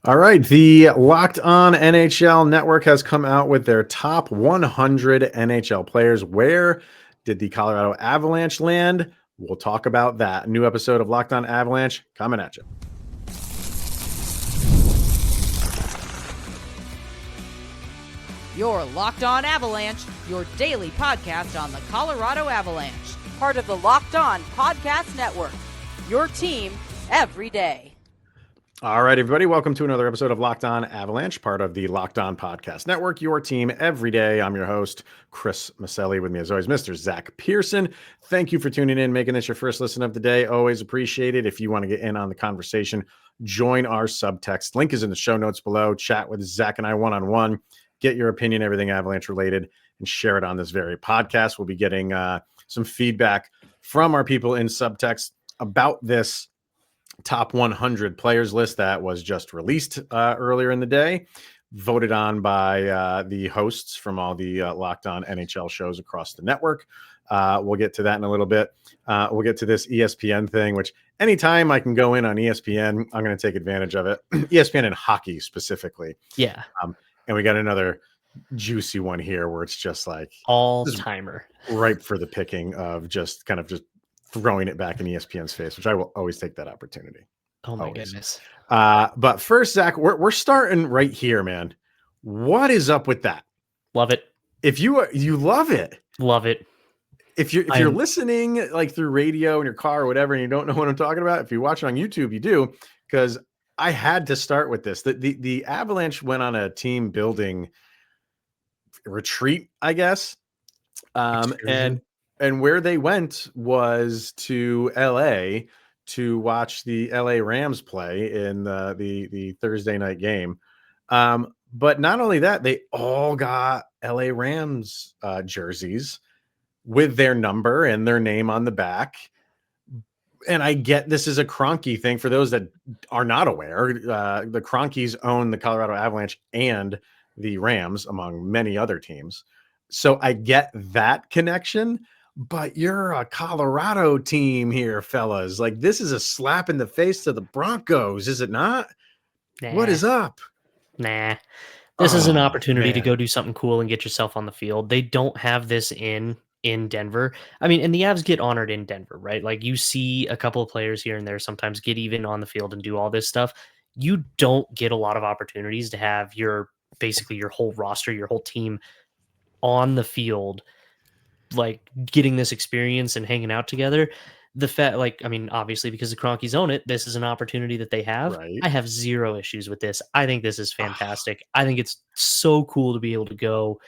All right. The Locked On NHL network has come out with their top 100 NHL players. Where did the Colorado Avalanche land? We'll talk about that. New episode of Locked On Avalanche coming at you. You're Locked On Avalanche, your daily podcast on the Colorado Avalanche. Part of the Locked On Podcast Network. Your team every day. All right, everybody. Welcome to another episode of Locked On Avalanche, part of the Locked On Podcast Network, your team every day. I'm your host, Chris Maselli. With me, as always, Mr. Zach Pearson. Thank you for tuning in, making this your first listen of the day. Always appreciate it. If you want to get in on the conversation, join our subtext. Link is in the show notes below. Chat with Zach and I one-on-one. Get your opinion, everything Avalanche related, and share it on this very podcast. We'll be getting some feedback from our people in subtext about this top 100 players list that was just released earlier in the day, voted on by the hosts from all the Locked On NHL shows across the network. We'll get to that in a little bit. We'll get to this ESPN thing, which anytime I can go in on ESPN, I'm going to take advantage of it. ESPN and hockey specifically. Yeah. And we got another juicy one here where it's just like all-timer, ripe for the picking of just throwing it back in ESPN's face, which I will always take that opportunity. Oh my goodness. But first, Zach, we're starting right here, man. What is up with that? Love it. If you love it, love it. If you're listening like through radio in your car or whatever, and you don't know what I'm talking about, if you watch it on YouTube, you do, because I had to start with this. The Avalanche went on a team building retreat, I guess. And where they went was to LA to watch the LA Rams play in the Thursday night game. But not only that, they all got LA Rams jerseys with their number and their name on the back. And I get this is a Kroenke thing for those that are not aware. The Kroenkes own the Colorado Avalanche and the Rams, among many other teams. So I get that connection. But you're a Colorado team here, fellas. Like, this is a slap in the face to the Broncos, is it not? Nah. What is up? Nah. This is an opportunity to go do something cool and get yourself on the field. They don't have this in Denver. I mean, and the Avs get honored in Denver, right? Like, you see a couple of players here and there sometimes get even on the field and do all this stuff. You don't get a lot of opportunities to have basically your whole roster, your whole team on the field, like getting this experience and hanging out together. The fact, obviously because the Kroenkes own it, this is an opportunity that they have. Right. I have zero issues with this. I think this is fantastic. I think it's so cool to be able to go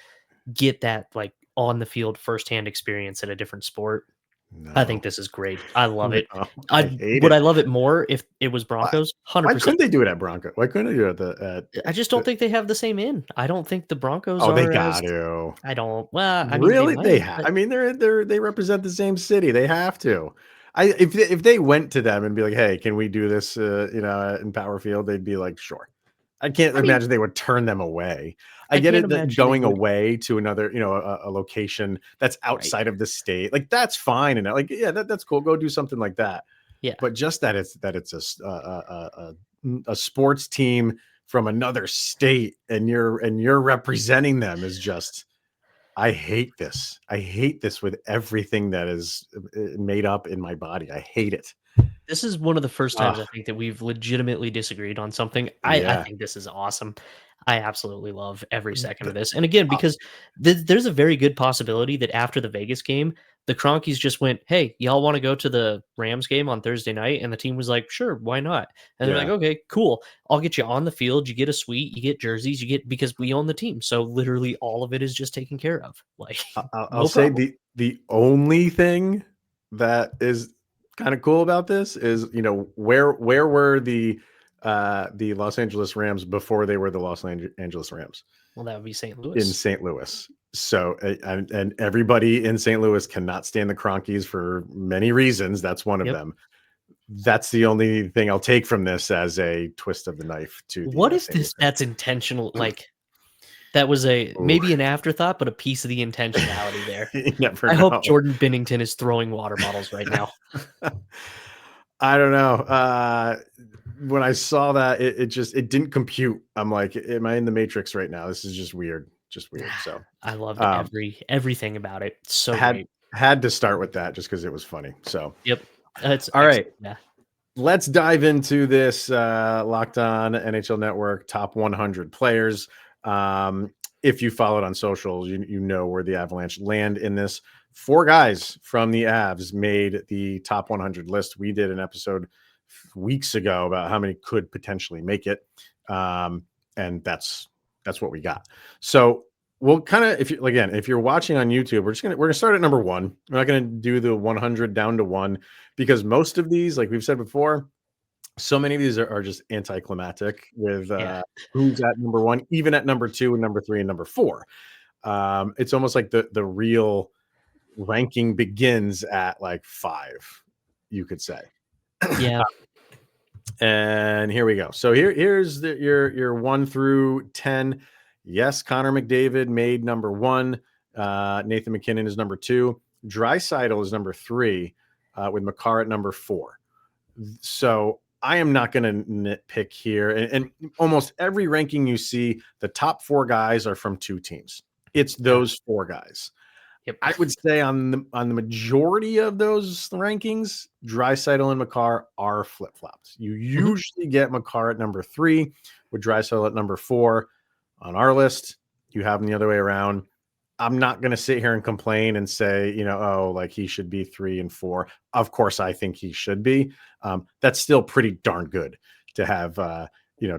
get that like on the field firsthand experience in a different sport. No. I think this is great. I love it. Would I love it more if it was Broncos? 100%. Why couldn't they do it at Broncos? Why couldn't they do it I just don't think they have the same in. I don't think the Broncos they got to. I don't. Well, I mean, really, they have. I mean, they represent the same city. They have to. If they went to them and be like, "Hey, can we do this?" In Power Field, they'd be like, "Sure." I can't imagine they would turn them away. I get it that going away to another, a location that's outside of the state, like that's fine, and like that's cool. Go do something like that. Yeah, but just that it's a sports team from another state, and you're representing them is just. I hate this. I hate this with everything that is made up in my body. I hate it. This is one of the first times I think that we've legitimately disagreed on something. I think this is awesome. I absolutely love every second of this. And again, because there's a very good possibility that after the Vegas game, the Kroenkes just went, "Hey, y'all want to go to the Rams game on Thursday night?" And the team was like, "Sure, why not?" And they're like, "Okay, cool. I'll get you on the field. You get a suite, you get jerseys, because we own the team. So literally all of it is just taken care of." Like, I'll say the only thing that is kind of cool about this is, where were the Los Angeles Rams before they were the Los Angeles Rams? Well, that would be St. Louis. In St. Louis. So, and everybody in St. Louis cannot stand the Kroenkes for many reasons. That's one of them. That's the only thing I'll take from this as a twist of the knife to. What if that's intentional? Like, that was maybe an afterthought, but a piece of the intentionality there. I hope Jordan Binnington is throwing water bottles right now. I don't know. when I saw that, it didn't compute. I'm like, am I in the Matrix right now? This is just weird. So I loved um, everything about it. So had great. had to start with that just because it was funny. So Yep. That's all right. excellent. Yeah. Let's dive into this Locked On NHL Network top 100 players. If you followed on socials, you know where the Avalanche land in this. 4 guys from the Avs made the top 100 list. We did an episode weeks ago about how many could potentially make it, and that's what we got. So we'll kind of, if you're watching on YouTube, we're gonna start at number 1. We're not gonna do the 100 down to 1 because most of these, like we've said before, so many of these are just anticlimactic with Yeah. who's at number 1, even at number 2 and number 3 and number 4. It's almost like the real ranking begins at like 5, you could say. Yeah. And here we go. So here's your 1 through 10. Yes, Connor McDavid made number 1. Nathan MacKinnon is number 2. Draisaitl is number 3, with Makar at number 4. So I am not going to nitpick here. And almost every ranking you see, the top 4 guys are from 2 teams. It's those 4 guys. Yep. I would say on the majority of those rankings, Draisaitl and Makar are flip-flops. You usually get Makar at number 3 with Draisaitl at number 4. On our list, you have them the other way around. I'm not going to sit here and complain and say, oh, like he should be 3 and 4. Of course, I think he should be. That's still pretty darn good to have,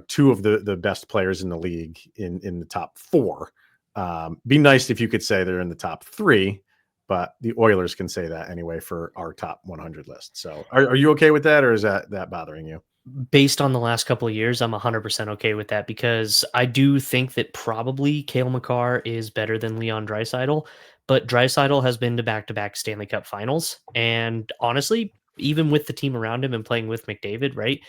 2 of the best players in the league in the top 4. Be nice if you could say they're in the top 3, but the Oilers can say that anyway for our top 100 list. So are you okay with that, or is that bothering you? Based on the last couple of years, I'm 100% okay with that because I do think that probably Cale Makar is better than Leon Draisaitl, but Draisaitl has been to back-to-back Stanley Cup finals. And honestly, even with the team around him and playing with McDavid, right?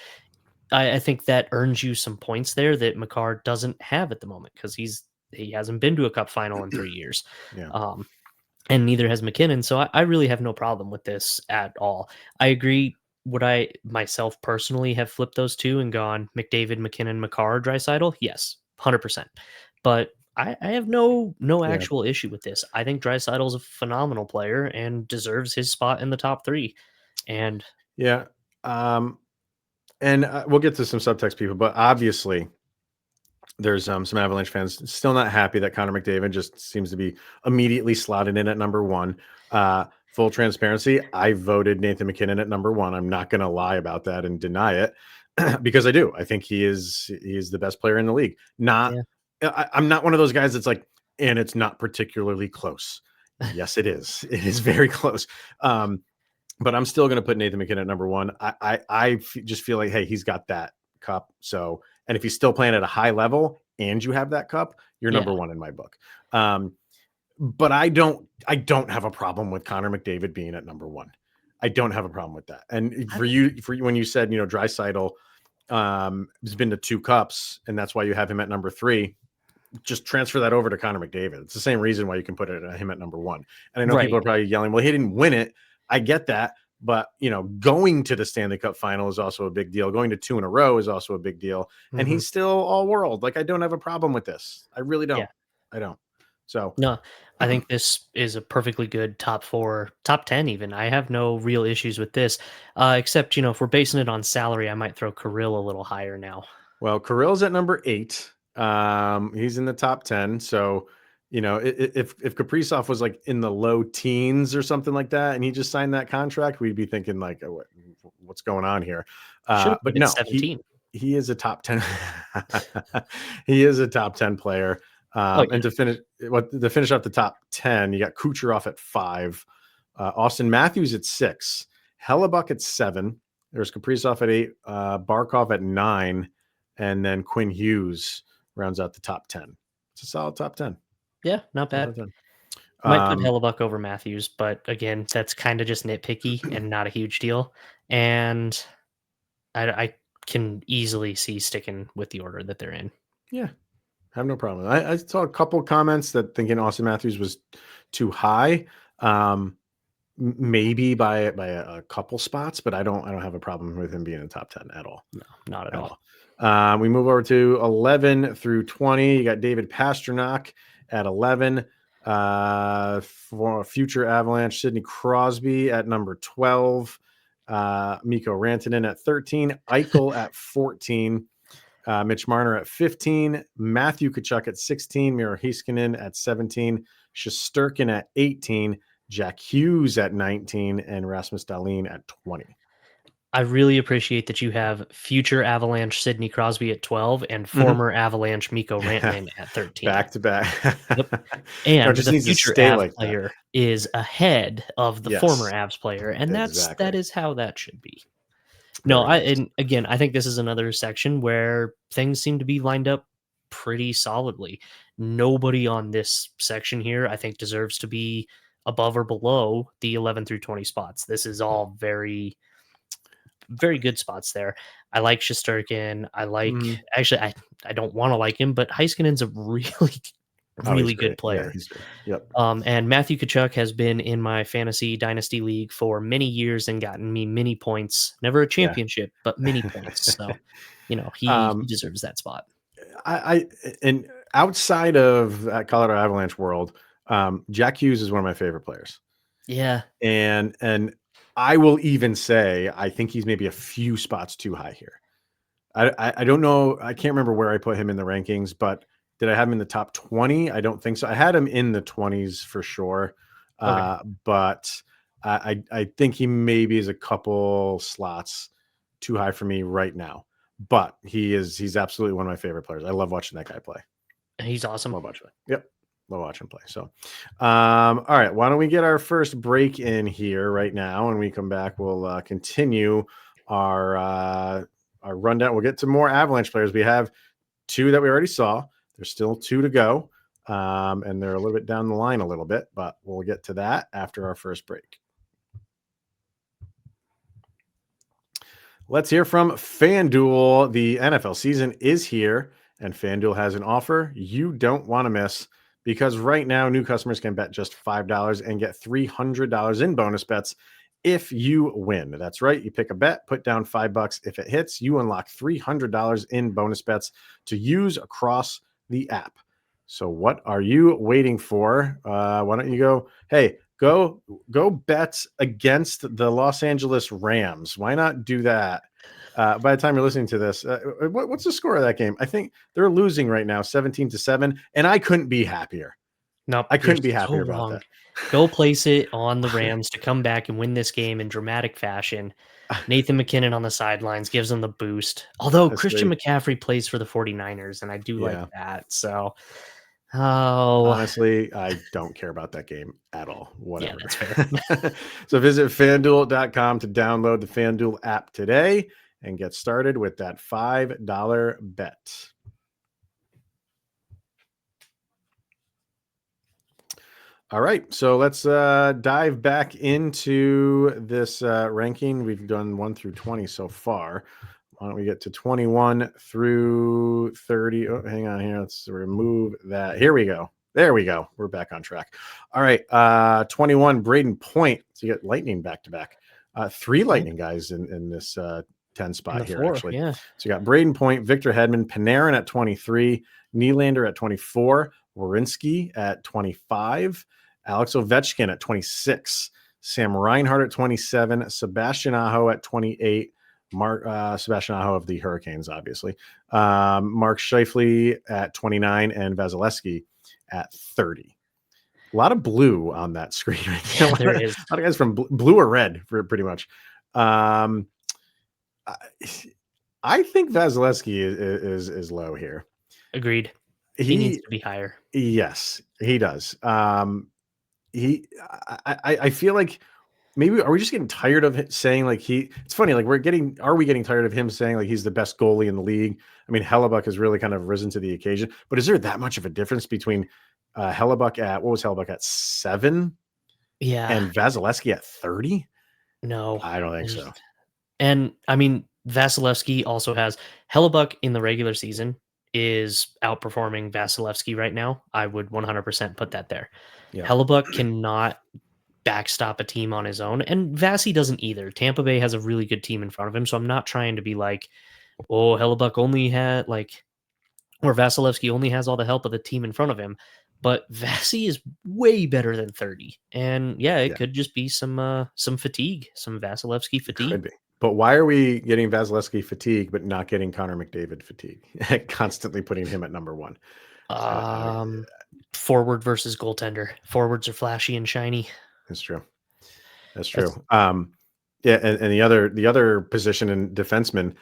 I think that earns you some points there that Makar doesn't have at the moment because he hasn't been to a cup final in 3 years. Yeah. And neither has MacKinnon. So I really have no problem with this at all. I agree. Would I myself personally have flipped those 2 and gone McDavid, MacKinnon, Makar, Draisaitl? Yes, 100%. But I have no actual issue with this. I think Draisaitl is a phenomenal player and deserves his spot in the top 3. And yeah, and we'll get to some subtext people, but obviously there's some Avalanche fans still not happy that Connor McDavid just seems to be immediately slotted in at number 1. Full transparency, I voted Nathan MacKinnon at number 1. I'm not going to lie about that and deny it because I do. I think he is the best player in the league. I'm not one of those guys that's like, and it's not particularly close. Yes, it is. It is very close. But I'm still going to put Nathan MacKinnon at number 1. I just feel like, hey, he's got that cup. So, and if he's still playing at a high level and you have that cup, you're number 1 in my book. But I don't have a problem with Connor McDavid being at number 1. I don't have a problem with that. And for you, when you said, Draisaitl has been to 2 cups and that's why you have him at number 3, just transfer that over to Connor McDavid. It's the same reason why you can put him at number 1. And I know people are probably yelling, well, he didn't win it. I get that. But, going to the Stanley Cup final is also a big deal. Going to 2 in a row is also a big deal. And he's still all world. Like, I don't have a problem with this. I really don't. I don't. So, no, I think this is a perfectly good top 4, top 10 even. I have no real issues with this, except, if we're basing it on salary, I might throw Kirill a little higher now. Well, Kirill's at number 8. He's in the top 10. So, if Kaprizov was like in the low teens or something like that, and he just signed that contract, we'd be thinking like, what's going on here? But no, 17. He is a top 10. He is a top 10 player. And to finish off the top 10, you got Kucherov at 5, Austin Matthews at 6, Hellebuck at 7. There's Kaprizov at 8, Barkov at 9, and then Quinn Hughes rounds out the top 10. It's a solid top 10. Yeah, not bad. Might put Hellebuck over Matthews, but again, that's kind of just nitpicky and not a huge deal. And I can easily see sticking with the order that they're in. Yeah, I have no problem. I saw a couple comments that thinking Austin Matthews was too high. maybe by a couple spots, but I don't have a problem with him being in the top 10 at all. No, not at all. We move over to 11 through 20. You got David Pastrnak at 11. For future Avalanche, Sidney Crosby at number 12. Mikko Rantanen at 13. Eichel at 14. Mitch Marner at 15. Matthew Tkachuk at 16. Miro Heiskanen at 17. Shesterkin at 18. Jack Hughes at 19. And Rasmus Dahlin at 20. I really appreciate that you have future Avalanche Sidney Crosby at 12 and former Avalanche Mikko Rantanen at 13. Back to back. Yep. And the future Avs player is ahead of the former Avs player, and that is how that should be. No, and again, I think this is another section where things seem to be lined up pretty solidly. Nobody on this section here, I think, deserves to be above or below the 11 through 20 spots. This is all very, very good spots there. I like Shesterkin. I like, actually, I don't want to like him, but Heiskanen's a really good player. Yeah, he's good. Yep. And Matthew Tkachuk has been in my fantasy dynasty league for many years and gotten me many points. Never a championship, but many points. So, he deserves that spot. And outside of that Colorado Avalanche world, Jack Hughes is one of my favorite players. Yeah. And I will even say I think he's maybe a few spots too high here. I don't know. I can't remember where I put him in the rankings, but did I have him in the top 20? I don't think so. I had him in the 20s for sure. Okay. But I think he maybe is a couple slots too high for me right now. But he's absolutely one of my favorite players. I love watching that guy play. He's awesome. Love watching him. Yep. Love watching him play. So, all right. Why don't we get our first break in here right now? When we come back, we'll continue our rundown. We'll get to more Avalanche players. We have 2 that we already saw. There's still 2 to go, and they're a little bit down the line a little bit, but we'll get to that after our first break. Let's hear from FanDuel. The NFL season is here, and FanDuel has an offer you don't want to miss, because right now new customers can bet just $5 and get $300 in bonus bets if you win. That's right. You pick a bet, put down $5. If it hits, you unlock $300 in bonus bets to use across the app. So what are you waiting for? Why don't you go, hey, go bet against the Los Angeles Rams. Why not do that? By the time you're listening to this, what's the score of that game? I think they're losing right now, 17-7, and I couldn't be happier. Nope, I couldn't be happier about that. Go place it on the Rams to come back and win this game in dramatic fashion. Nathan McKinnon on the sidelines gives them the boost. Although Christian McCaffrey plays for the 49ers, and I do like that. So, honestly, I don't care about that game at all. Whatever. Yeah, that's fair. So visit FanDuel.com to download the FanDuel app today and get started with that $5 bet. All right, so let's dive back into this ranking. We've done 1 through 20 so far. Why don't we get to 21 through 30? Oh, hang on here. Let's remove that. Here we go. There we go. We're back on track. All right, 21, Braden Point. So you got Lightning back-to-back. 3 Lightning guys in this 10 spot here, actually. Yeah. So you got Braden Point, Victor Hedman, Panarin at 23, Nylander at 24, Werenski at 25, Alex Ovechkin at 26, Sam Reinhart at 27, Sebastian Aho at 28, Sebastian Aho of the Hurricanes, obviously, Mark Scheifele at 29, and Vasilevsky at 30. A lot of blue on that screen right now. Yeah, there is. A lot of guys from blue or red, pretty much. I think Vasilevsky is low here. Agreed. He needs to be higher. Yes, he does. I feel like maybe are we just getting tired of saying like it's funny, like are we getting tired of him saying like he's the best goalie in the league? I mean, Hellebuck has really kind of risen to the occasion, but is there that much of a difference between Hellebuck at 7? Yeah. And Vasilevsky at 30? No. I don't think so. And I mean, Vasilevsky also has Hellebuck in the regular season is outperforming Vasilevsky right now. I would 100% put that there. Yeah. Hellebuck cannot backstop a team on his own. And Vasi doesn't either. Tampa Bay has a really good team in front of him. So I'm not trying to be like, oh, Hellebuck only had or Vasilevsky only has all the help of the team in front of him. But Vasi is way better than 30. And yeah, it could just be some fatigue, some Vasilevsky fatigue. Could be. But why are we getting Vasilevsky fatigue, but not getting Connor McDavid fatigue? Constantly putting him at number one. Forward versus goaltender. Forwards are flashy and shiny. That's true. That's true. Yeah, and the other position in defenseman,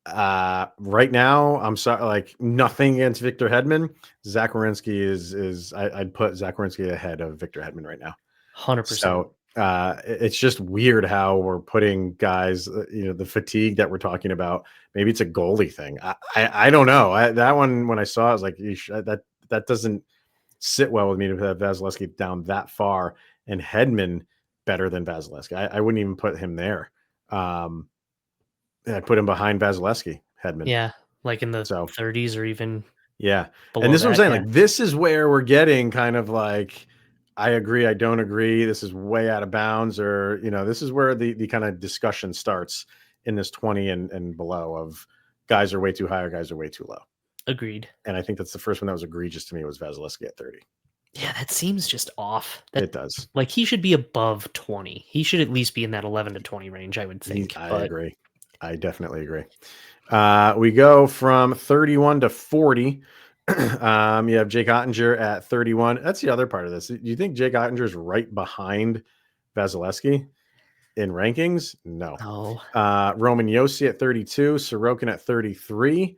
right now, I'm sorry, like nothing against Victor Hedman. Zach Werenski is I'd put Zach Werenski ahead of Victor Hedman right now. 100%. So it's just weird how we're putting guys, the fatigue that we're talking about. Maybe it's a goalie thing. I don't know. That one, when I saw it, I was like, that doesn't sit well with me to have Vasilevsky down that far and Hedman better than Vasilevsky. I wouldn't even put him there. I put him behind Vasilevsky, Hedman. Yeah, like in the 30s or even. Yeah. And this is what I'm saying. Like, this is where we're getting kind of like, I agree, I don't agree. This is way out of bounds, or, this is where the kind of discussion starts in this 20 and below of guys are way too high or guys are way too low. Agreed. And I think that's the first one that was egregious to me was Vasilevsky at 30. Yeah, that seems just off. It does. Like, he should be above 20. He should at least be in that 11 to 20 range, I would think. I agree. I definitely agree. We go from 31 to 40. You have Jake Ottinger at 31. That's the other part of this. Do you think Jake Ottinger is right behind Vasilevsky in rankings? No. Roman Josi at 32, Sorokin at 33,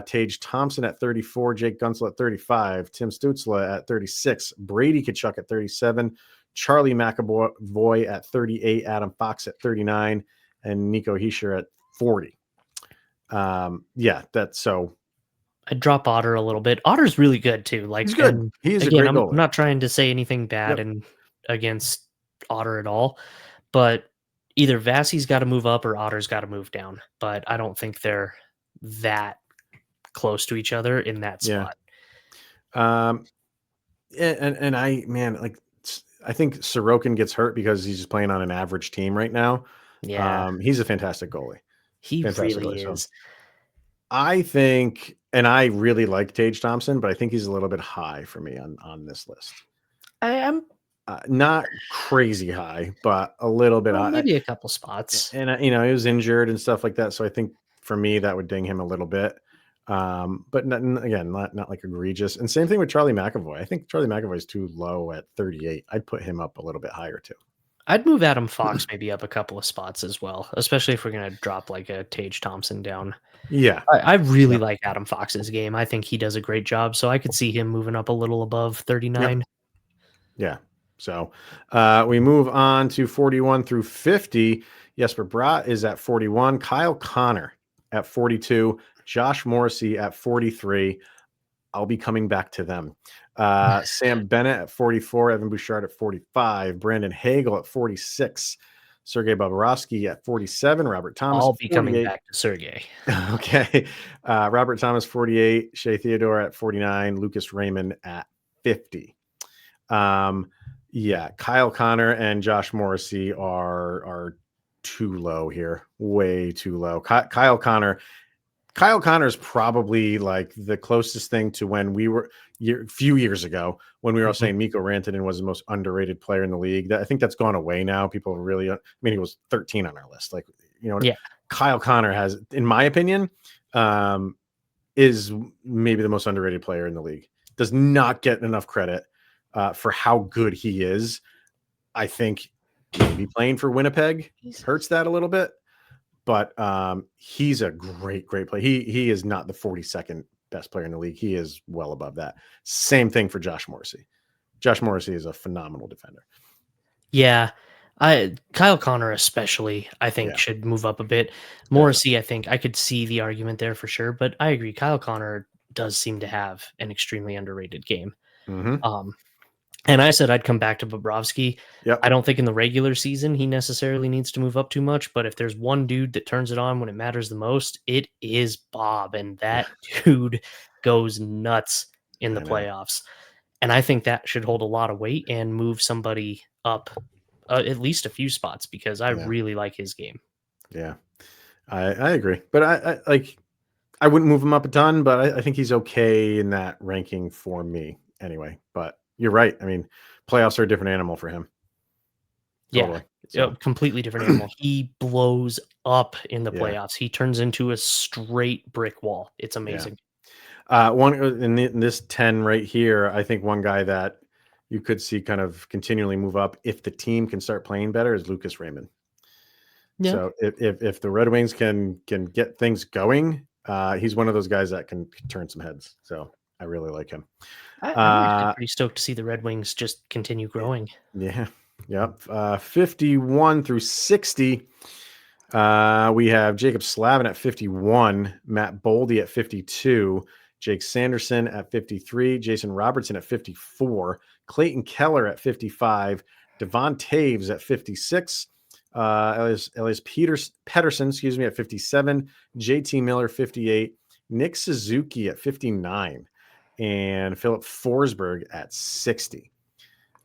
Tage Thompson at 34, Jake Gunsel at 35, Tim Stützle at 36, Brady Tkachuk at 37, Charlie McAvoy at 38, Adam Fox at 39, and Nico Hischier at 40. That's so. I'd drop Otter a little bit. Otter's really good too. Like, he's good. He's a great goalie. I'm not trying to say anything bad against Otter at all, but either Vasi's got to move up or Otter's got to move down. But I don't think they're that close to each other in that spot. And I think Sorokin gets hurt because he's just playing on an average team right now. Yeah. He's a fantastic goalie. He really is. So I think, and I really like Tage Thompson, but I think he's a little bit high for me on this list. I am not crazy high, but a little bit high. Maybe a couple spots. And he was injured and stuff like that. So I think for me, that would ding him a little bit. But not like egregious. And same thing with Charlie McAvoy. I think Charlie McAvoy is too low at 38. I'd put him up a little bit higher too. I'd move Adam Fox maybe up a couple of spots as well, especially if we're going to drop like a Tage Thompson down. Yeah. I really like Adam Fox's game. I think he does a great job. So I could see him moving up a little above 39. Yeah. So we move on to 41 through 50. Jesper Bratt is at 41. Kyle Connor at 42. Josh Morrissey at 43. I'll be coming back to them. Sam Bennett at 44. Evan Bouchard at 45. Brandon Hagel at 46. Sergei Bobrovsky at 47. Robert Thomas. I'll be coming back to Sergei. Okay. Robert Thomas, 48. Shea Theodore at 49. Lucas Raymond at 50. Kyle Connor and Josh Morrissey are too low here. Way too low. Kyle Connor is probably like the closest thing to when we were a few years ago when we were all saying Mikko Rantanen was the most underrated player in the league. I think that's gone away now. People really, he was 13 on our list. Kyle Connor has, in my opinion, is maybe the most underrated player in the league. Does not get enough credit for how good he is. I think maybe playing for Winnipeg hurts that a little bit. But he's a great player. He is not the 42nd best player in the league. He is well above that. Same thing for Josh Morrissey. Josh Morrissey is a phenomenal defender. Yeah. Kyle Connor especially, I think, should move up a bit. Morrissey, I think I could see the argument there for sure. But I agree. Kyle Connor does seem to have an extremely underrated game. Mm-hmm. And I said I'd come back to Bobrovsky. Yep. I don't think in the regular season he necessarily needs to move up too much, but if there's one dude that turns it on when it matters the most, it is Bob, and that dude goes nuts in the playoffs. And I think that should hold a lot of weight and move somebody up at least a few spots because I really like his game. Yeah, I agree. But I wouldn't move him up a ton, but I think he's okay in that ranking for me anyway. But you're right. I mean, playoffs are a different animal for him. Totally. Yeah, completely different animal. He blows up in the Yeah. playoffs. He turns into a straight brick wall. It's amazing. One in this 10 right here, I think one guy that you could see kind of continually move up if the team can start playing better is Lucas Raymond. Yeah. So if the Red Wings can get things going, he's one of those guys that can turn some heads. So I really like him. I'm actually pretty stoked to see the Red Wings just continue growing. Yeah. Yep. 51 through 60. We have Jacob Slavin at 51, Matt Boldy at 52, Jake Sanderson at 53, Jason Robertson at 54, Clayton Keller at 55, Devon Taves at 56, Elias Pettersson, at 57, JT Miller 58, Nick Suzuki at 59, and Philip Forsberg at 60.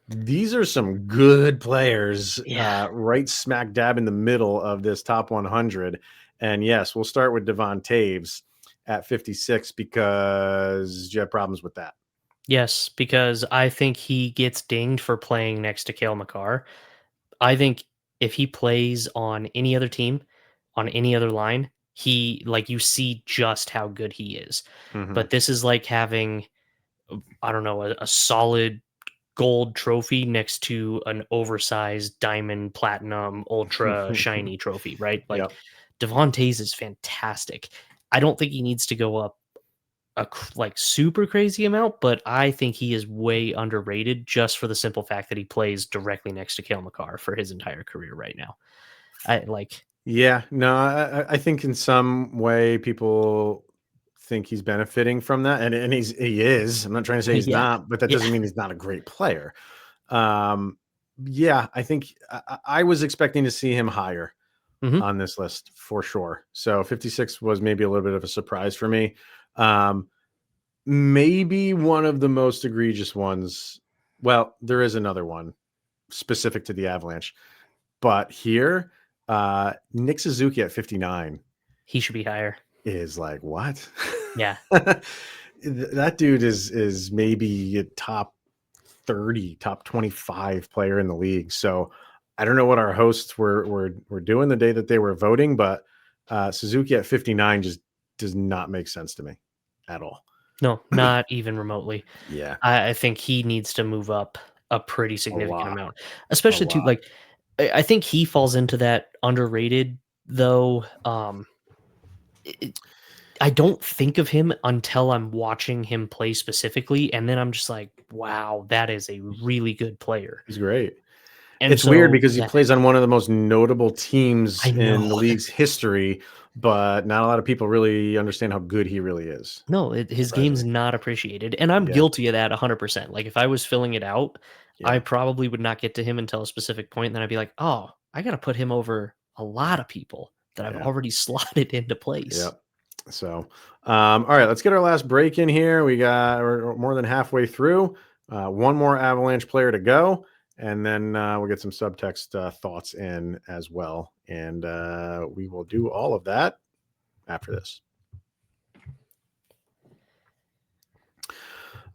These are some good players, right smack dab in the middle of this top 100. And yes, we'll start with Devon Taves at 56 because you have problems with that. Yes, because I think he gets dinged for playing next to Cale Makar. I think if he plays on any other team, on any other line, you see just how good he is. Mm-hmm. But this is like having, I don't know, a solid gold trophy next to an oversized diamond, platinum, ultra shiny trophy, right? Like Devon Taves is fantastic. I don't think he needs to go up a super crazy amount, but I think he is way underrated just for the simple fact that he plays directly next to Cale Makar for his entire career right now. I think in some way people think he's benefiting from that, and he is. I'm not trying to say he's not, but that doesn't mean he's not a great player. I think I was expecting to see him higher on this list for sure. So 56 was maybe a little bit of a surprise for me. Maybe one of the most egregious ones. Well, there is another one specific to the Avalanche, but here, Nick Suzuki at 59. He should be higher. Is like, what? Yeah. That dude is maybe a top 30, top 25 player in the league. So I don't know what our hosts were doing the day that they were voting, but Suzuki at 59 just does not make sense to me at all. No, not even remotely. Yeah. I think he needs to move up a pretty significant amount, especially to like, I think he falls into that underrated though. I don't think of him until I'm watching him play specifically. And then I'm just like, wow, that is a really good player. He's great. And it's weird because he plays on one of the most notable teams in the league's history, but not a lot of people really understand how good he really is. No, his game's not appreciated. And I'm guilty of that 100%. Like if I was filling it out, I probably would not get to him until a specific point. And then I'd be like, oh, I got to put him over a lot of people that I've already slotted into place. Yep. So, all right, let's get our last break in here. We're more than halfway through. One more Avalanche player to go. And then we'll get some subtext thoughts in as well. And we will do all of that after this.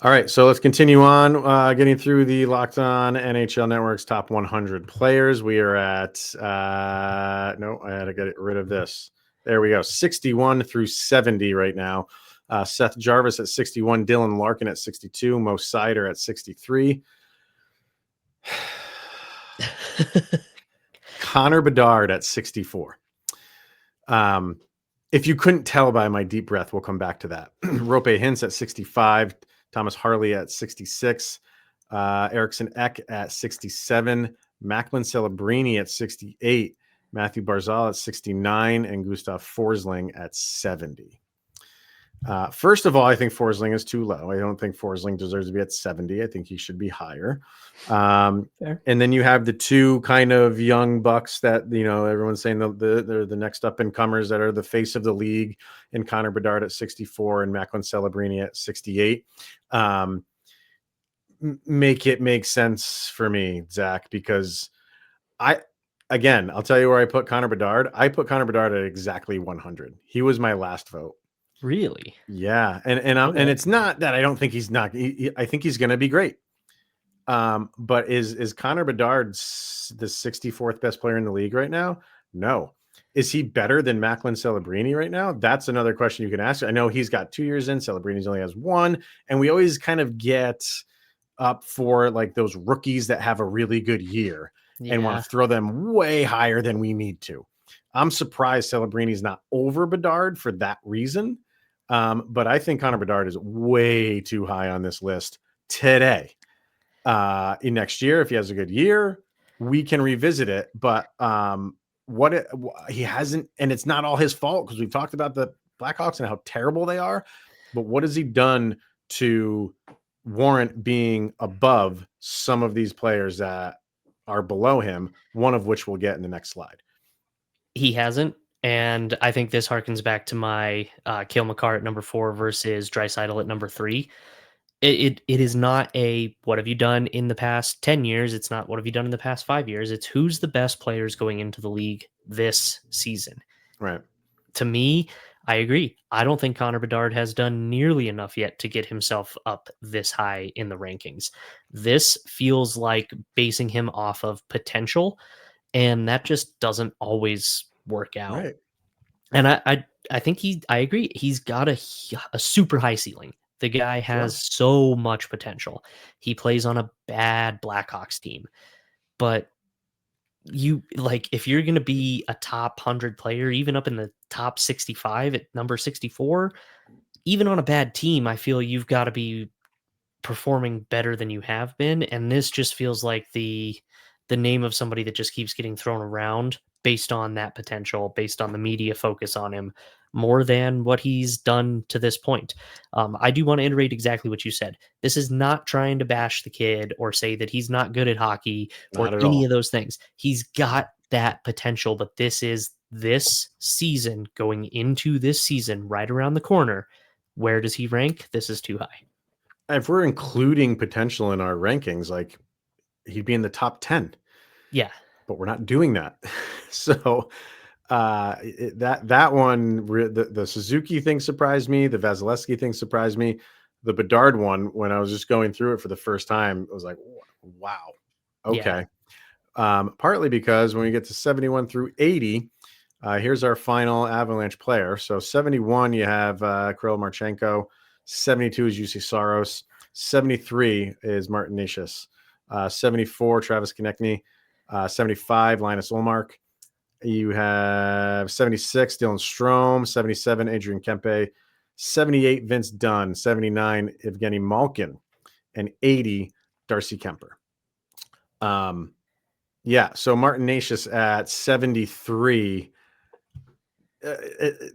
All right, so let's continue on getting through the Locked On NHL Network's top 100 players. We are at, no, I had to get rid of this. There we go, 61 through 70 right now. Seth Jarvis at 61, Dylan Larkin at 62, Mo Seider at 63. Connor Bedard at 64. If you couldn't tell by my deep breath, we'll come back to that. Rope Hintz at 65, Thomas Harley at 66, Eriksson Ek at 67, Macklin Celebrini at 68, Matthew Barzal at 69, and Gustav Forsling at 70. First of all, I think Forsling is too low. I don't think Forsling deserves to be at 70. I think he should be higher. And then you have the two kind of young bucks that, everyone's saying they're the next up and comers that are the face of the league, and Connor Bedard at 64 and Macklin Celebrini at 68. Make it make sense for me, Zach, because I'll tell you where I put Connor Bedard. I put Connor Bedard at exactly 100. He was my last vote. Really? Yeah, and it's not that I don't think he's not. I think he's going to be great. But is Connor Bedard the 64th best player in the league right now? No. Is he better than Macklin Celebrini right now? That's another question you can ask. I know he's got 2 years in. Celebrini's only has 1, and we always kind of get up for like those rookies that have a really good year and want to throw them way higher than we need to. I'm surprised Celebrini's not over Bedard for that reason. But I think Connor Bedard is way too high on this list today. In next year, if he has a good year, we can revisit it. But he hasn't, and it's not all his fault because we've talked about the Blackhawks and how terrible they are. But what has he done to warrant being above some of these players that are below him? One of which we'll get in the next slide. He hasn't. And I think this harkens back to my Cale Makar at number 4 versus Draisaitl at number 3. It is not a what have you done in the past 10 years. It's not what have you done in the past 5 years. It's who's the best players going into the league this season. Right. To me, I agree. I don't think Connor Bedard has done nearly enough yet to get himself up this high in the rankings. This feels like basing him off of potential, and that just doesn't always work out. Right. And I think I agree. He's got a super high ceiling. The guy has so much potential. He plays on a bad Blackhawks team, but if you're going to be a top 100 player, even up in the top 65 at number 64, even on a bad team, I feel you've got to be performing better than you have been. And this just feels like the name of somebody that just keeps getting thrown around based on that potential, based on the media focus on him more than what he's done to this point. I do want to iterate exactly what you said. This is not trying to bash the kid or say that he's not good at hockey or any of those things. He's got that potential, but this season going into this season right around the corner. Where does he rank? This is too high. If we're including potential in our rankings, like he'd be in the top 10. Yeah. But we're not doing that. So that one, the Suzuki thing surprised me. The Vasilevsky thing surprised me. The Bedard one, when I was just going through it for the first time, I was like, wow. Okay. Yeah. Partly because when we get to 71 through 80, here's our final Avalanche player. So 71, you have Kirill Marchenko. 72 is UC Saros. 73 is Martin Necas. 74, Travis Konechny. 75, Linus Ullmark. You have 76, Dylan Strome. 77, Adrian Kempe. 78, Vince Dunn. 79, Evgeny Malkin. And 80, Darcy Kemper. Yeah, so Martin Necas at 73.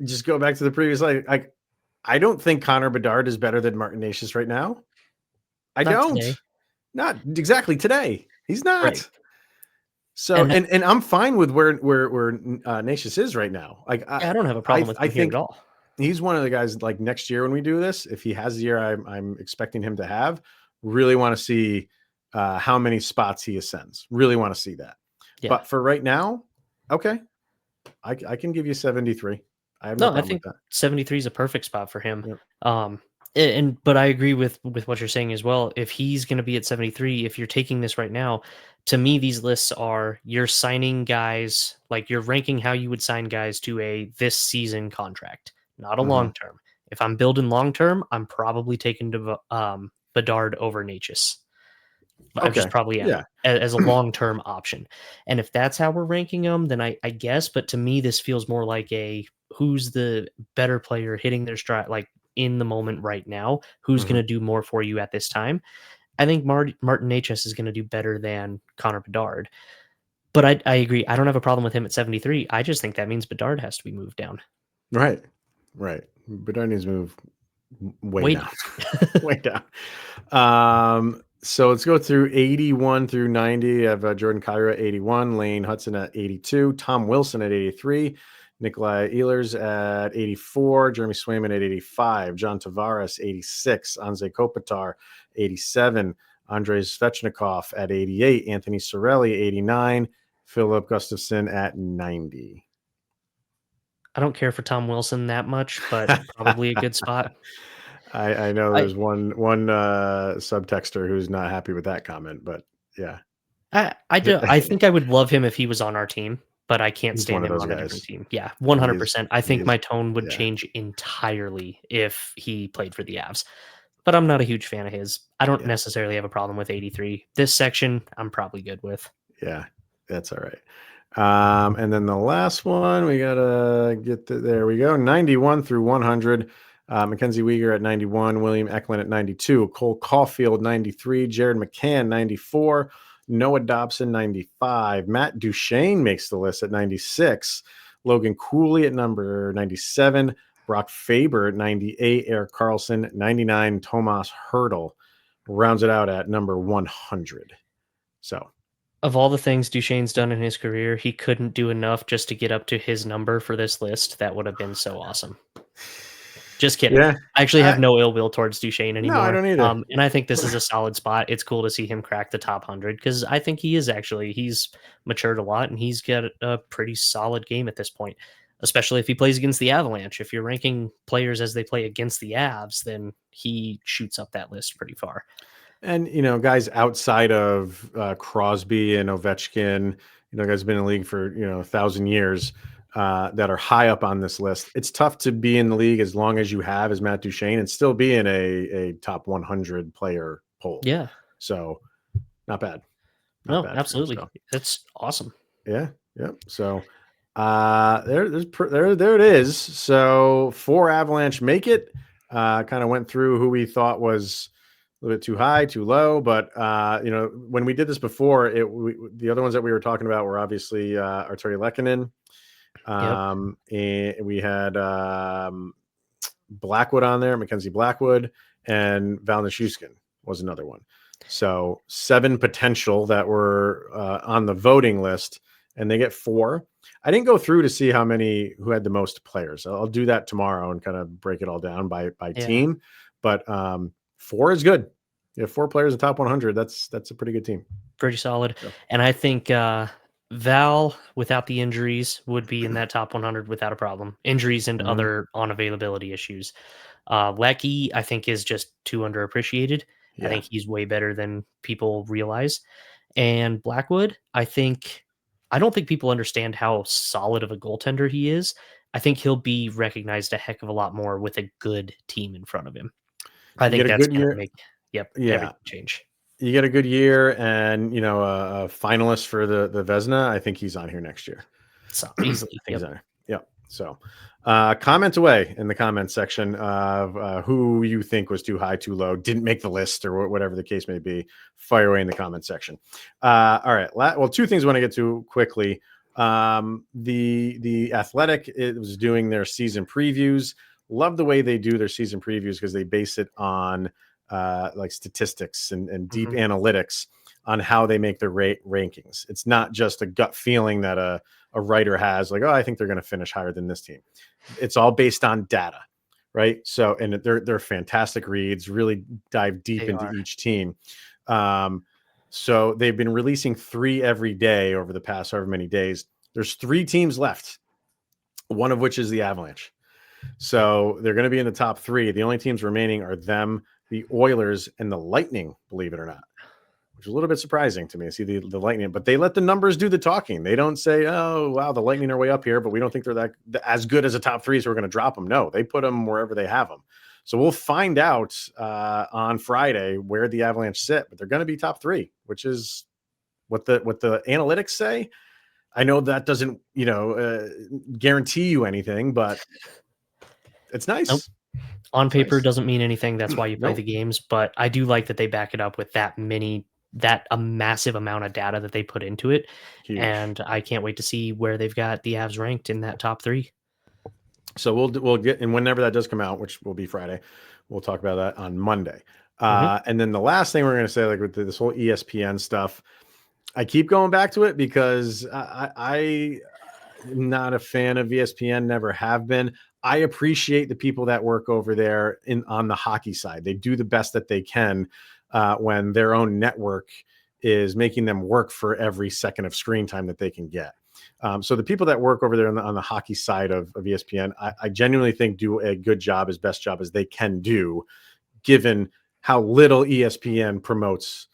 Just go back to the previous slide. I don't think Connor Bedard is better than Martin Necas right now. Not exactly today. He's not. Right. So and I'm fine with where Necas is right now. Like I don't have a problem with him here at all. He's one of the guys like next year when we do this, if he has the year I'm expecting him to have, really want to see how many spots he ascends. Really want to see that. Yeah. But for right now, okay, I can give you 73. I think 73 is a perfect spot for him. Yep. But I agree with what you're saying as well. If he's going to be at 73, if you're taking this right now, to me, these lists are you're signing guys, like you're ranking how you would sign guys to this season contract, not a long term. If I'm building long term, I'm probably taking Bedard over Necas. I just probably am as a long term option. And if that's how we're ranking them, then I guess. But to me, this feels more like who's the better player hitting their stride, like in the moment right now, who's going to do more for you at this time. I think Martin Necas is going to do better than Connor Bedard. But I agree. I don't have a problem with him at 73. I just think that means Bedard has to be moved down. Right. Bedard needs to move way down. Way down. So let's go through 81 through 90. I have Jordan Kyrou at 81, Lane Hudson at 82, Tom Wilson at 83, Nikolai Ehlers at 84, Jeremy Swayman at 85, John Tavares 86, Anze Kopitar 87, Andrei Svechnikov at 88, Anthony Cirelli 89, Philip Gustafson at 90. I don't care for Tom Wilson that much, but probably a good spot. I know there's one subtexter who's not happy with that comment, but yeah. I think I would love him if he was on our team, but I can't He's one stand of him those on a different guys. team. Yeah, He 100%. I think is, my tone would yeah. change entirely if he played for the Avs. But I'm not a huge fan of his. I don't necessarily have a problem with 83. This section, I'm probably good with. Yeah, that's all right. And then the last one, we gotta get there we go. 91 through 100. Mackenzie Weegar at 91, William Eklund at 92, Cole Caulfield 93, Jared McCann 94, Noah Dobson 95, Matt Duchene makes the list at 96, Logan Cooley at number 97, Brock Faber at 98, Eric Carlson 99, Tomas Hertl rounds it out at number 100. So of all the things Duchesne's done in his career, he couldn't do enough just to get up to his number for this list. That would have been so awesome. Just kidding. Yeah, I actually have no ill will towards Duchesne anymore. No, I don't either. And I think this is a solid spot. It's cool to see him crack the top 100 because I think he's matured a lot and he's got a pretty solid game at this point, especially if he plays against the Avalanche. If you're ranking players as they play against the Avs, then he shoots up that list pretty far. And, guys outside of Crosby and Ovechkin, guys have been in the league for, 1,000 years that are high up on this list. It's tough to be in the league as long as you have as Matt Duchene and still be in a top 100 player poll. Yeah. So not bad. Not bad absolutely. Him, so. That's awesome. Yeah. Yep. So there it is. So 4 Avalanche make it. Kind of went through who we thought was a little bit too high, too low, but when we did this before, the other ones that we were talking about were obviously Arturi Lehkonen, and we had Blackwood on there, Mackenzie Blackwood, and Val Nichushkin was another one. So 7 potential that were on the voting list, and they get 4. I didn't go through to see who had the most players. I'll do that tomorrow and kind of break it all down by team, but 4 is good. You have 4 players in the top 100. That's a pretty good team. Pretty solid. Yeah. And I think Val, without the injuries, would be in that top 100 without a problem. Injuries and other unavailability issues. Lecky, I think, is just too underappreciated. Yeah. I think he's way better than people realize. And Blackwood, I don't think people understand how solid of a goaltender he is. I think he'll be recognized a heck of a lot more with a good team in front of him. I think that's going to make everything change. You get a good year and, a finalist for the Vezina. I think he's on here next year. So easily. Yep. So comment away in the comments section of who you think was too high, too low, didn't make the list or whatever the case may be. Fire away in the comment section. All right. Well, 2 things I want to get to quickly. The Athletic was doing their season previews. Love the way they do their season previews because they base it on like statistics and deep analytics on how they make their rankings. It's not just a gut feeling that a writer has like, oh, I think they're going to finish higher than this team. It's all based on data, right? So, and they're fantastic reads, really dive deep into each team. So they've been releasing 3 every day over the past however many days. There's 3 teams left, one of which is the Avalanche. So they're going to be in the top 3. The only teams remaining are them, the Oilers, and the Lightning, believe it or not, which is a little bit surprising to me to see the Lightning, but they let the numbers do the talking. They don't say, oh, wow, the Lightning are way up here, but we don't think they're as good as a top 3, so we're going to drop them. No, they put them wherever they have them. So we'll find out on Friday where the Avalanche sit, but they're going to be top 3, which is what the analytics say. I know that doesn't, guarantee you anything, but it's nice. Nope. On paper doesn't mean anything. That's why you play the games. But I do like that they back it up with a massive amount of data that they put into it. Huge. And I can't wait to see where they've got the Avs ranked in that top 3. So we'll get, and whenever that does come out, which will be Friday, we'll talk about that on Monday. And then the last thing we're going to say, like with this whole ESPN stuff, I keep going back to it because I'm not a fan of ESPN, never have been. I appreciate the people that work over there on the hockey side. They do the best that they can when their own network is making them work for every second of screen time that they can get. So the people that work over there on the hockey side of ESPN, I genuinely think do a good job, as best job as they can do, given how little ESPN promotes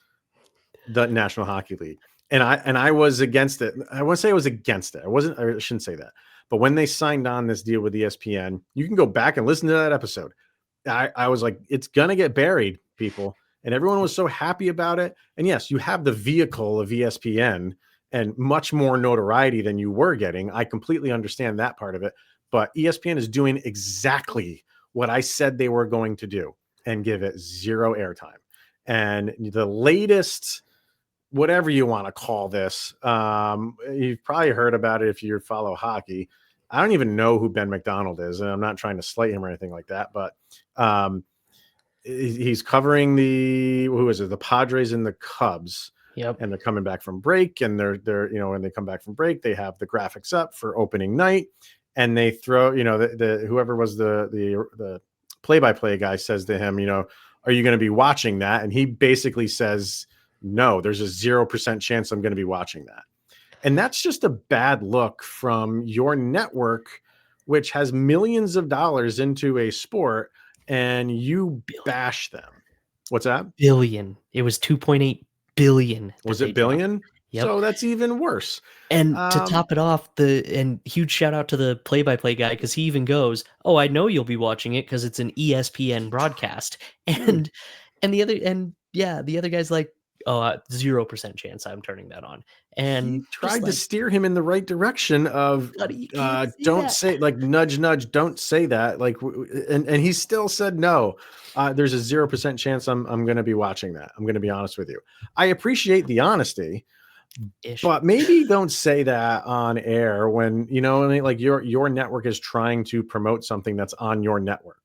the National Hockey League. And I was against it. I want to say I was against it. I shouldn't say that. But when they signed on this deal with ESPN, you can go back and listen to that episode. I was like, it's going to get buried, people. And everyone was so happy about it. And yes, you have the vehicle of ESPN and much more notoriety than you were getting. I completely understand that part of it. But ESPN is doing exactly what I said they were going to do and give it zero airtime. And the latest, whatever you want to call this, you've probably heard about it if you follow hockey. I don't even know who Ben McDonald is, and I'm not trying to slight him or anything like that, but he's covering the Padres and the Cubs. Yep. And they're coming back from break, and they're when they come back from break, they have the graphics up for opening night, and they throw, the whoever was the play-by-play guy says to him, are you going to be watching that? And he basically says, no, there's a 0% chance I'm going to be watching that. And that's just a bad look from your network, which has millions of dollars into a sport, and you bash them. What's that? Billion. It was 2.8 billion. Was it billion? Yep. So that's even worse. And to top it off, and huge shout out to the play-by-play guy, because he even goes, "Oh, I know you'll be watching it because it's an ESPN broadcast." And the other guy's like, "Oh, 0% chance I'm turning that on." And he tried to steer him in the right direction of don't say, like, nudge, don't say that. Like, and he still said no. There's a 0% chance I'm going to be watching that. I'm going to be honest with you. I appreciate the honesty. But maybe don't say that on air when, like your network is trying to promote something that's on your network.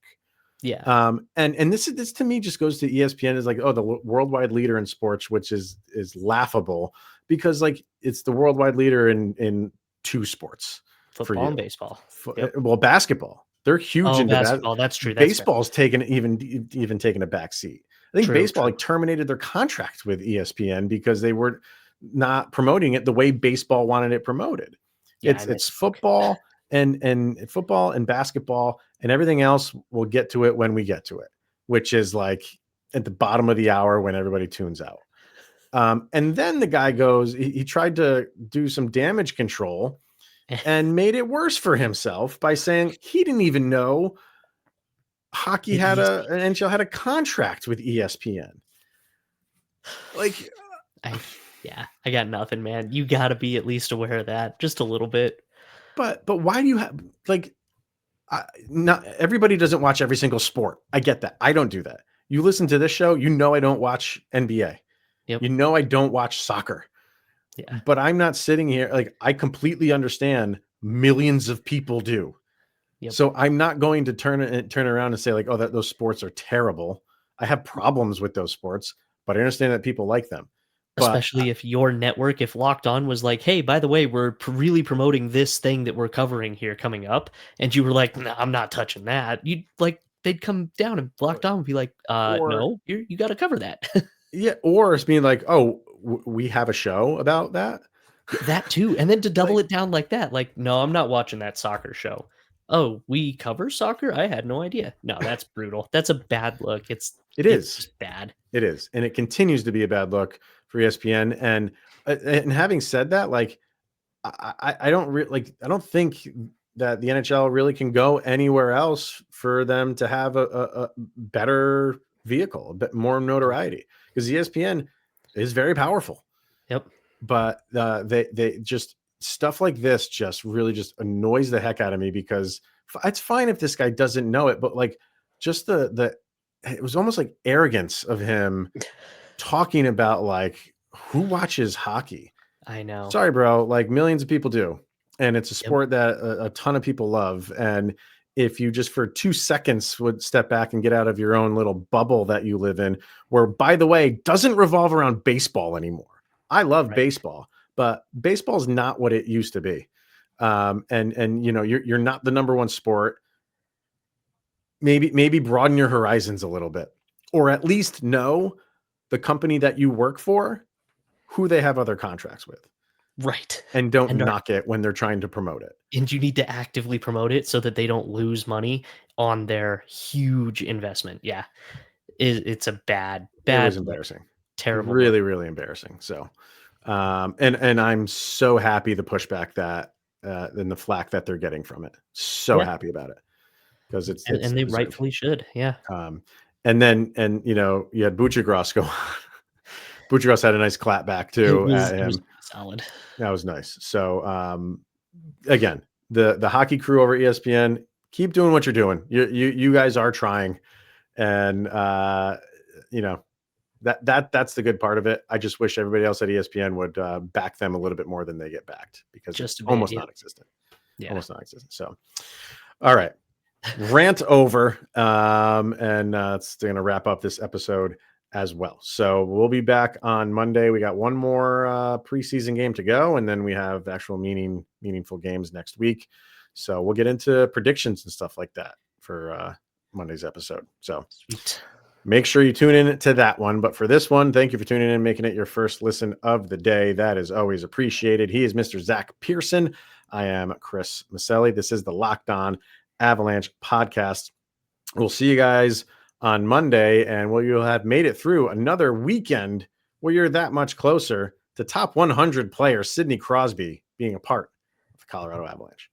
Yeah. And this to me just goes to ESPN is like, oh, the worldwide leader in sports, which is laughable because like it's the worldwide leader in two sports. Football and baseball. Well, basketball. They're huge into basketball. That's true. Baseball's taken a back seat. I think baseball like terminated their contract with ESPN because they were not promoting it the way baseball wanted it promoted. It's football and football and basketball and everything else. We'll get to it when we get to it, which is like at the bottom of the hour when everybody tunes out. And then the guy goes, he tried to do some damage control and made it worse for himself by saying he didn't even know hockey had an NHL had a contract with ESPN. Like, I got nothing, man. You got to be at least aware of that just a little bit. But why do you have not everybody doesn't watch every single sport. I get that. I don't do that. You listen to this show, I don't watch NBA. Yep. I don't watch soccer. Yeah. But I'm not sitting here like I completely understand millions of people do. Yep. So I'm not going to turn around and say like, oh, those sports are terrible. I have problems with those sports, but I understand that people like them. Especially if your network, if Locked On was like, hey, by the way, we're really promoting this thing that we're covering here coming up. And you were like, nah, I'm not touching that. They'd come down and Locked On would be like, no, you got to cover that. Yeah. Or it's being like, oh, we have a show about that. That too. And then to double it down like that, like, no, I'm not watching that soccer show. Oh, we cover soccer? I had no idea. No, that's brutal. That's a bad look. It's just bad. It is. And it continues to be a bad look for ESPN. And having said that, like, I don't think that the NHL really can go anywhere else for them to have a better vehicle, a bit more notoriety, because ESPN is very powerful. Yep. But they just stuff like this just really just annoys the heck out of me, because it's fine if this guy doesn't know it, but like just it was almost like arrogance of him talking about like who watches hockey. I know. Sorry, bro. Like millions of people do. And it's a sport that a ton of people love. And if you just for 2 seconds would step back and get out of your own little bubble that you live in, where, by the way, doesn't revolve around baseball anymore. I love baseball, but baseball is not what it used to be. And you're not the number one sport. Maybe broaden your horizons a little bit, or at least know the company that you work for who they have other contracts with. Right. And don't knock it when they're trying to promote it. And you need to actively promote it so that they don't lose money on their huge investment. Yeah. It's a bad It was look. embarrassing. Terrible. Really, really embarrassing. So, and I'm so happy the pushback that, and the flack that they're getting from it. So happy about it, because it's and they deserved. rightfully should. Yeah. And you had Buchagros go on. Buchagros had a nice clap back too at him. It was solid. That was nice. So, again, the hockey crew over ESPN, keep doing what you're doing. You guys are trying, and that's the good part of it. I just wish everybody else at ESPN would back them a little bit more than they get backed, because it's almost non-existent. Yeah. Almost non-existent. So, all right. Rant over. And it's going to wrap up this episode as well. So we'll be back on Monday. We got one more preseason game to go, and then we have actual meaningful games next week. So we'll get into predictions and stuff like that for Monday's episode. So sweet. Make sure you tune in to that one. But for this one, thank you for tuning in, making it your first listen of the day. That is always appreciated. He is Mr. Zach Pearson. I am Chris Maselli. This is the Locked On Avalanche podcast. We'll see you guys on Monday, and you'll have made it through another weekend where you're that much closer to top 100 player Sidney Crosby being a part of the Colorado Avalanche.